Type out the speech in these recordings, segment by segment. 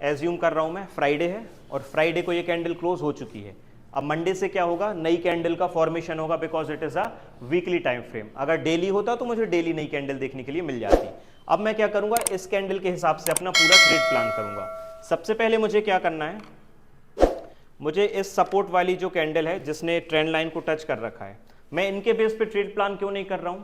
Assume कर रहा हूं मैं फ्राइडे है और फ्राइडे को ये कैंडल क्लोज हो चुकी है। अब मंडे से क्या होगा, नई कैंडल का फॉर्मेशन होगा because it is a weekly time frame. अगर डेली होता तो मुझे डेली नई कैंडल देखने के लिए मिल जाती। अब मैं क्या करूंगा, इस कैंडल के हिसाब से अपना पूरा ट्रेड प्लान करूंगा। सबसे पहले मुझे क्या करना है, मुझे इस सपोर्ट वाली जो कैंडल है जिसने ट्रेंड लाइन को टच कर रखा है, मैं इनके बेस पे ट्रेड प्लान क्यों नहीं कर रहा हूं,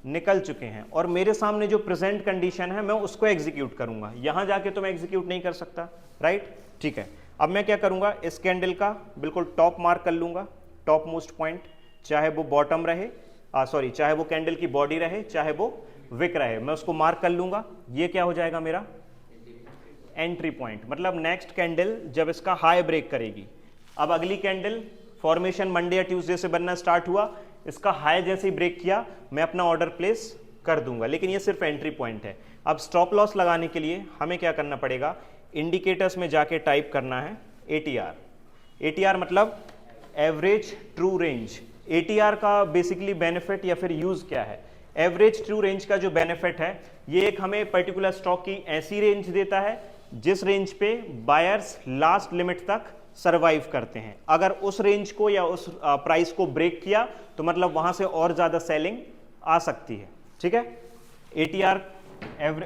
निकल चुके हैं और मेरे सामने जो प्रेजेंट कंडीशन है मैं उसको एग्जीक्यूट करूंगा। यहां जाके तो मैं एग्जीक्यूट नहीं कर सकता, राइट, ठीक है। अब मैं क्या करूंगा, इस कैंडल का बिल्कुल टॉप मार्क कर लूंगा, टॉप मोस्ट पॉइंट, चाहे वो बॉटम रहे, सॉरी चाहे वो कैंडल की बॉडी रहे, चाहे वो विक रहे, मैं उसको मार्क कर लूंगा। ये क्या हो जाएगा मेरा एंट्री पॉइंट, मतलब नेक्स्ट कैंडल जब इसका हाई ब्रेक करेगी। अब अगली कैंडल फॉर्मेशन मंडे या ट्यूसडे से बनना स्टार्ट हुआ, इसका हाई जैसे ही ब्रेक किया मैं अपना ऑर्डर प्लेस कर दूंगा, लेकिन ये सिर्फ एंट्री पॉइंट है। अब स्टॉप लॉस लगाने के लिए हमें क्या करना पड़ेगा, इंडिकेटर्स में जाके टाइप करना है एटीआर। एटीआर मतलब एवरेज ट्रू रेंज। एटीआर का बेसिकली बेनिफिट या फिर यूज क्या है, एवरेज ट्रू रेंज का जो बेनिफिट है ये एक हमें पर्टिकुलर स्टॉक की ऐसी रेंज देता है जिस रेंज पे बायर्स लास्ट लिमिट तक सरवाइव करते हैं। अगर उस रेंज को या उस प्राइस को ब्रेक किया तो मतलब वहां से और ज्यादा सेलिंग आ सकती है, ठीक है। एटीआर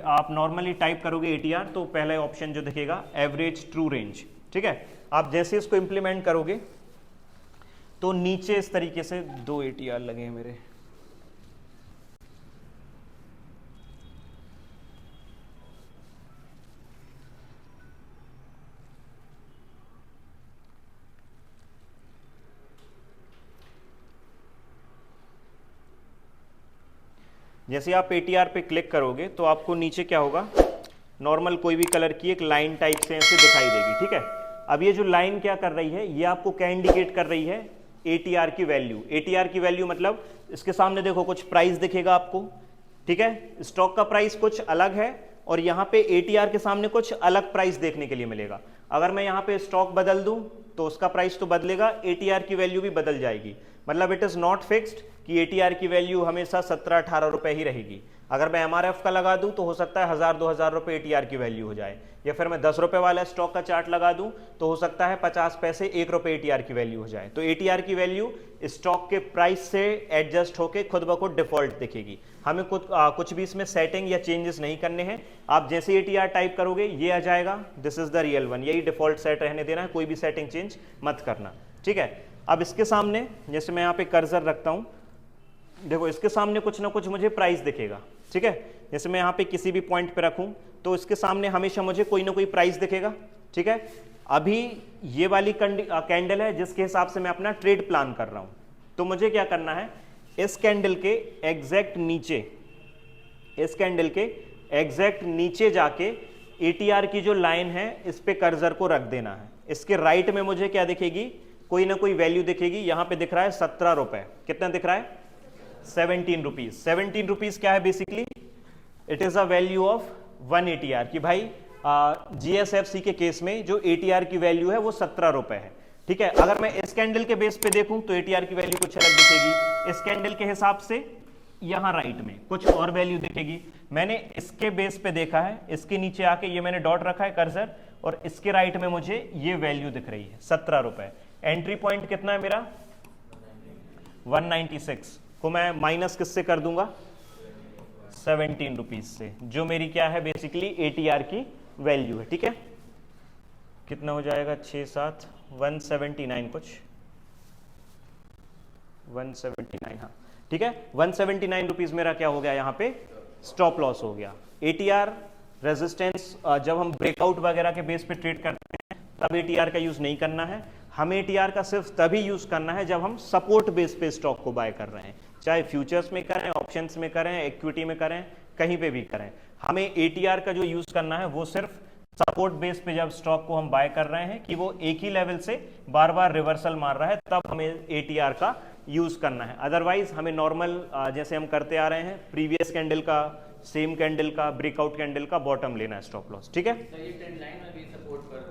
आप नॉर्मली टाइप करोगे एटीआर तो पहला ऑप्शन जो दिखेगा एवरेज ट्रू रेंज, ठीक है। आप जैसे इसको इंप्लीमेंट करोगे तो नीचे इस तरीके से 2 एटीआर लगे हैं मेरे, जैसे आप एटीआर पे क्लिक करोगे तो आपको नीचे क्या होगा, नॉर्मल कोई भी कलर की एक लाइन टाइप से ऐसे दिखाई देगी, ठीक है। अब ये जो लाइन क्या कर रही है, ये आपको क्या इंडिकेट कर रही है, एटीआर की वैल्यू। एटीआर की वैल्यू मतलब इसके सामने देखो कुछ प्राइस दिखेगा आपको, ठीक है, स्टॉक का प्राइस कुछ अलग है और यहाँ पे एटीआर के सामने कुछ अलग प्राइस देखने के लिए मिलेगा। अगर मैं यहाँ पे स्टॉक बदल दूं तो उसका प्राइस तो बदलेगा, एटीआर की वैल्यू भी बदल जाएगी। मतलब इट इज नॉट फिक्स्ड कि एटीआर की वैल्यू हमेशा 17-18 रुपए ही रहेगी। अगर मैं एमआरएफ का लगा दूं तो हो सकता है 1000-2000 रुपए एटीआर की वैल्यू हो जाए, या फिर मैं 10 रुपए वाला स्टॉक का चार्ट लगा दूं तो हो सकता है 50 पैसे 1 रुपए एटीआर की वैल्यू हो जाए। तो एटीआर की वैल्यू स्टॉक के प्राइस से एडजस्ट होकर खुद ब खुद डिफॉल्ट दिखेगी। हमें कुछ भी इसमें सेटिंग या चेंजेस नहीं करने हैं। आप जैसे एटीआर टाइप करोगे ये आ जाएगा, this is the real one, यही डिफॉल्ट सेट रहने देना है, कोई भी सेटिंग चेंज मत करना, ठीक है। अब इसके सामने जैसे मैं यहाँ पे कर्सर रखता हूँ, देखो इसके सामने कुछ ना कुछ मुझे प्राइस दिखेगा, ठीक है। जैसे मैं यहाँ पे किसी भी पॉइंट पे रखूं तो इसके सामने हमेशा मुझे कोई ना कोई प्राइस दिखेगा, ठीक है। अभी ये वाली कैंडल है जिसके हिसाब से मैं अपना ट्रेड प्लान कर रहा हूं, तो मुझे क्या करना है, इस कैंडल के एग्जैक्ट नीचे, इस कैंडल के एग्जैक्ट नीचे जाके एटीआर की जो लाइन है इस पे कर्सर को रख देना है। इसके राइट में मुझे क्या दिखेगी, कोई ना कोई वैल्यू दिखेगी। यहां पे दिख रहा है 17 रुपए, कितना दिख रहा है, 17 रुपीज। 17 रुपीज क्या है, basically it is a value of 1 ATR, कि भाई जीएसएफसी के केस में जो एटीआर की वैल्यू है वो 17 रुपए है, ठीक है। अगर मैं इस कैंडल के बेस पे देखूं तो एटीआर की वैल्यू कुछ अलग दिखेगी, इस कैंडल के हिसाब से यहां राइट में कुछ और वैल्यू दिखेगी। मैंने इसके बेस पे देखा है, इसके नीचे आके ये मैंने डॉट रखा है कर्सर, और इसके राइट में मुझे ये वैल्यू दिख रही है 17 रुपए। एंट्री पॉइंट कितना है मेरा, 196 को मैं माइनस किससे कर दूंगा, 17 रुपीज से, जो मेरी क्या है बेसिकली एटीआर की वैल्यू है, ठीक है। कितना हो जाएगा, 6-7 179 कुछ, 179, हाँ ठीक है। 179 रुपीज मेरा क्या हो गया, यहाँ पे स्टॉप लॉस हो गया। एटीआर रेजिस्टेंस जब हम ब्रेकआउट वगैरह के बेस पे ट्रेड करते हैं तब एटीआर का यूज नहीं करना है। हमें एटीआर का सिर्फ तभी यूज करना है जब हम सपोर्ट बेस पे स्टॉक को बाय कर रहे हैं, चाहे फ्यूचर्स में करें, ऑप्शंस में करें, इक्विटी में करें, कहीं पे भी करें। हमें एटीआर का जो यूज करना है वो सिर्फ सपोर्ट बेस पे जब स्टॉक को हम बाय कर रहे हैं कि वो एक ही लेवल से बार बार रिवर्सल मार रहा है, तब हमें एटीआर का यूज करना है। अदरवाइज हमें नॉर्मल जैसे हम करते आ रहे हैं, प्रीवियस कैंडल का, सेम कैंडल का, ब्रेकआउट कैंडल का बॉटम लेना है स्टॉप लॉस, ठीक है। ये ट्रेंड लाइन में भी सपोर्ट कर